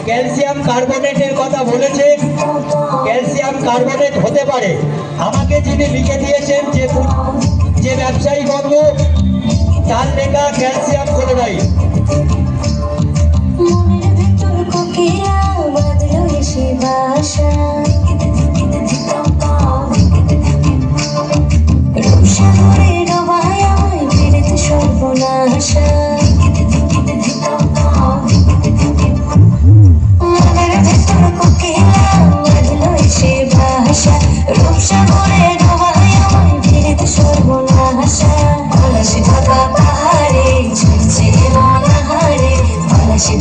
Calcium কার্বনেটের কথা বলেছে, calcium carbonate হতে পারে। আমাকে যিনি লিখে দিয়েছেন যে ব্যবসায়ী বন্ধু, তার লেখা ক্যালসিয়াম ক্লোরাইড।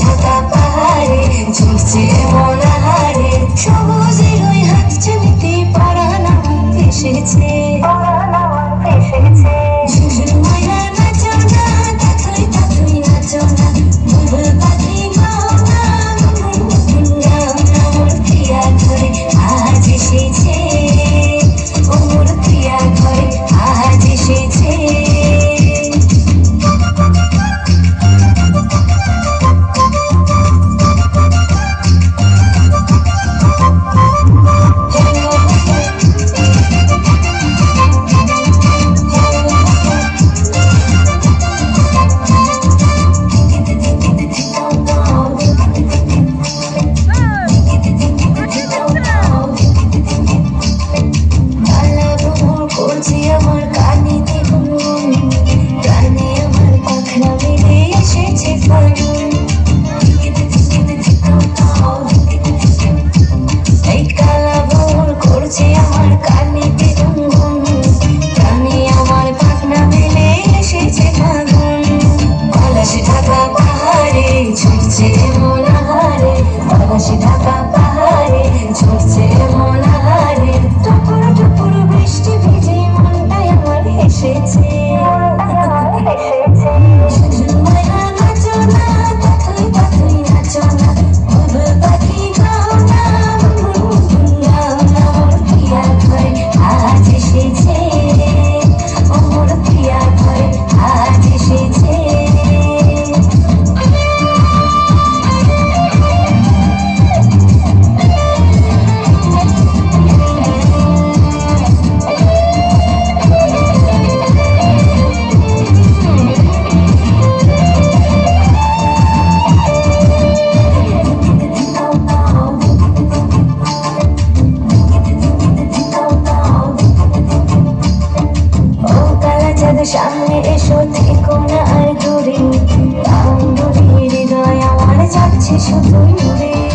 ঢাকা পাহাড়ে ঝুলছে মনাহারে, সবুজের ওই হাত ছবিতে পরাণ এসেছে। ময়না নাচো না, তাথই তাথই নাচো না, বুলবুল পাখি গাও না, মোর প্রিয়া ঘরে আজ এসেছে, ও মোর প্রিয়া ঘরে আজ এসেছে। ঢাকা পাহাড়ে ঝরছে মনাহারে, টুপুর টুপুর বৃষ্টি ভিজে মনটাই আমার হেসেছে। ময়না নাচো না, তাথই তাথই নাচো না, বুলবুল পাখি গাও না, মোর প্রিয়া ঘরে আজ এসেছে, ও মোর প্রিয়া ঘরে আজ এসেছে। সামনে এসো, থেকো না আর দূরে, হৃদয় আমার যাচ্ছে শুধুই উড়ে।